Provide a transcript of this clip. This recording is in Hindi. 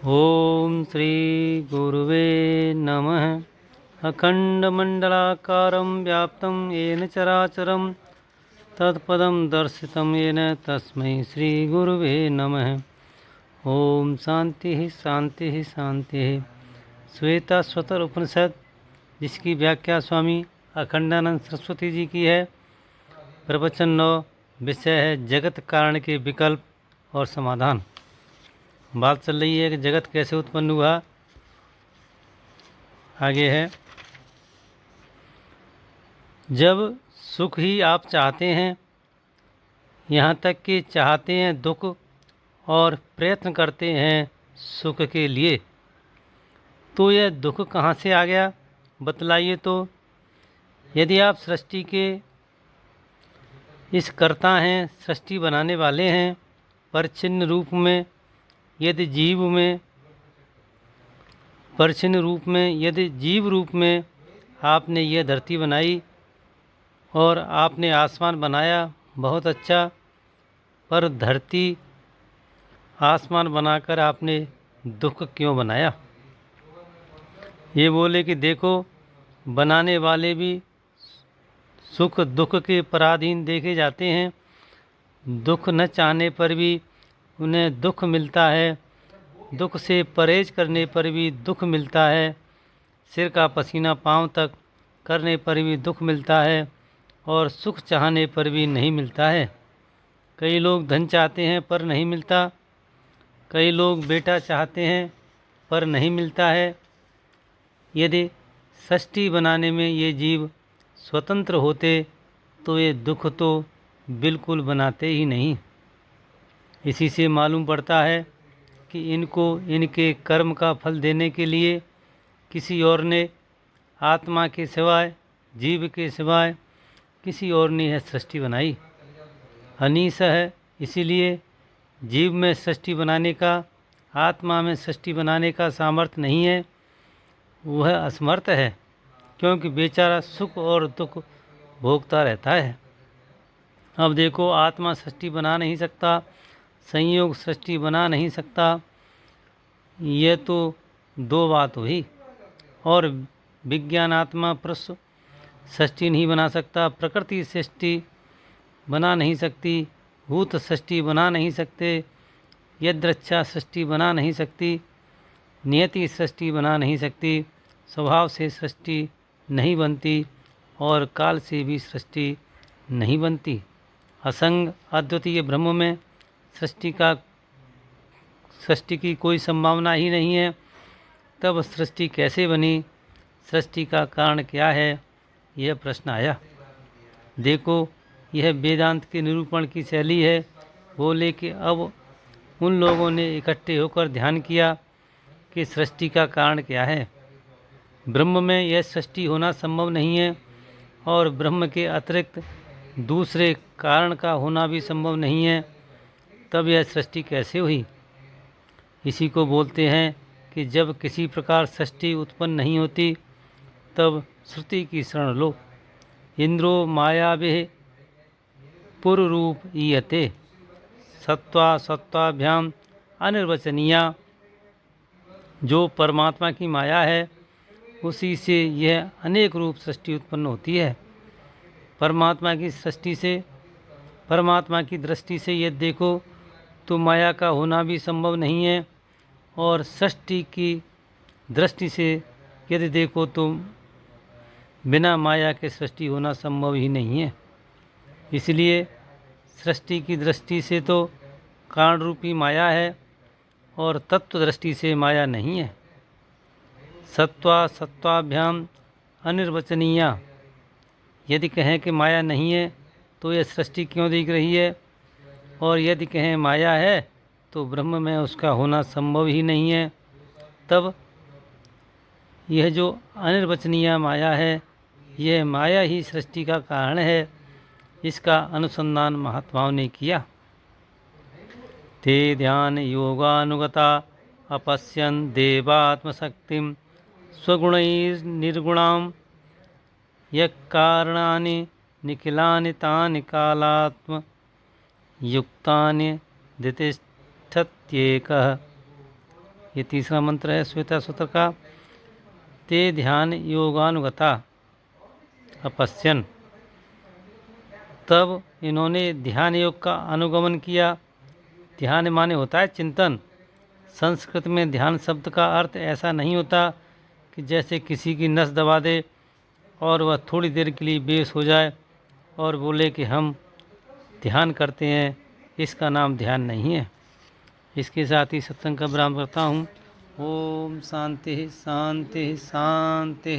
ओम श्री गुरुवे नमः। अखंडमंडलाकारं व्याप्तं येन चराचरं तत्पदं दर्शितं येन तस्मै श्री गुरुवे नमः। ओम शांति शांति शांति। श्वेता स्वतर उपनिषद, जिसकी व्याख्या स्वामी अखंडानंद सरस्वती जी की है। प्रवचन 9, विषय है जगत कारण के विकल्प और समाधान। बात चल रही है कि जगत कैसे उत्पन्न हुआ। आगे है, जब सुख ही आप चाहते हैं, यहाँ तक कि चाहते हैं दुख और प्रयत्न करते हैं सुख के लिए, तो यह दुख कहाँ से आ गया बतलाइए। तो यदि आप सृष्टि के इस कर्ता हैं, सृष्टि बनाने वाले हैं, परिच्छिन्न रूप में यदि जीव रूप में आपने यह धरती बनाई और आपने आसमान बनाया, बहुत अच्छा। पर धरती आसमान बनाकर आपने दुख क्यों बनाया? ये बोले कि देखो, बनाने वाले भी सुख दुख के पराधीन देखे जाते हैं। दुख न चाहने पर भी उन्हें दुख मिलता है, दुख से परहेज करने पर भी दुख मिलता है, सिर का पसीना पांव तक करने पर भी दुख मिलता है, और सुख चाहने पर भी नहीं मिलता है। कई लोग धन चाहते हैं पर नहीं मिलता, कई लोग बेटा चाहते हैं पर नहीं मिलता है। यदि सृष्टि बनाने में ये जीव स्वतंत्र होते तो ये दुख तो बिल्कुल बनाते ही नहीं। इसी से मालूम पड़ता है कि इनको इनके कर्म का फल देने के लिए किसी और ने, आत्मा के सिवाय, जीव के सिवाय किसी और ने यह सृष्टि बनाई। अनीश है, इसीलिए जीव में सृष्टि बनाने का, आत्मा में सृष्टि बनाने का सामर्थ्य नहीं है। वह असमर्थ है, क्योंकि बेचारा सुख और दुख भोगता रहता है। अब देखो, आत्मा सृष्टि बना नहीं सकता, संयोग सृष्टि बना नहीं सकता, यह तो दो बात हुई। और विज्ञानात्मा पुरुष सृष्टि नहीं बना सकता, प्रकृति सृष्टि बना नहीं सकती, भूत सृष्टि बना नहीं सकते, यदृच्छा सृष्टि बना नहीं सकती, नियति सृष्टि बना नहीं सकती, स्वभाव से सृष्टि नहीं बनती, और काल से भी सृष्टि नहीं बनती। असंग अद्वितीय ब्रह्म में सृष्टि की कोई संभावना ही नहीं है। तब सृष्टि कैसे बनी? सृष्टि का कारण क्या है? यह प्रश्न आया। देखो, यह वेदांत के निरूपण की शैली है। बोले कि अब उन लोगों ने इकट्ठे होकर ध्यान किया कि सृष्टि का कारण क्या है। ब्रह्म में यह सृष्टि होना संभव नहीं है, और ब्रह्म के अतिरिक्त दूसरे कारण का होना भी संभव नहीं है। तब यह सृष्टि कैसे हुई? इसी को बोलते हैं कि जब किसी प्रकार सृष्टि उत्पन्न नहीं होती, तब श्रुति की शरण लो। इंद्रो मायाभिः पुररूप ईयते, सत्वाभ्याम अनिर्वचनीया। जो परमात्मा की माया है, उसी से यह अनेक रूप सृष्टि उत्पन्न होती है। परमात्मा की दृष्टि से यह देखो तो माया का होना भी संभव नहीं है, और सृष्टि की दृष्टि से यदि देखो तो बिना माया के सृष्टि होना संभव ही नहीं है। इसलिए सृष्टि की दृष्टि से तो कारण रूपी माया है, और तत्व दृष्टि से माया नहीं है। सत्वाभ्याम अनिर्वचनीया। यदि कहें कि माया नहीं है तो यह सृष्टि क्यों दिख रही है, और यदि कहें माया है तो ब्रह्म में उसका होना संभव ही नहीं है। तब यह जो अनिर्वचनीय माया है, यह माया ही सृष्टि का कारण है। इसका अनुसंधान महात्माओं ने किया। ते ध्यान योगानुगता अपश्यन् देवात्मशक्तिं स्वगुणैर्निर्गुणां यकारणानि निखिलानि तानि कालात्म युक्तानि दितिष्ठत्येकः। ये तीसरा मंत्र है श्वेता सूत्र का। ते ध्यान योगानुगता अपश्यन, तब इन्होंने ध्यान योग का अनुगमन किया। ध्यान माने होता है चिंतन। संस्कृत में ध्यान शब्द का अर्थ ऐसा नहीं होता कि जैसे किसी की नस दबा दे और वह थोड़ी देर के लिए बेहोश हो जाए और बोले कि हम ध्यान करते हैं। इसका नाम ध्यान नहीं है। इसके साथ ही सत्संग का विराम करता हूँ। ओम शांति शांति शांति।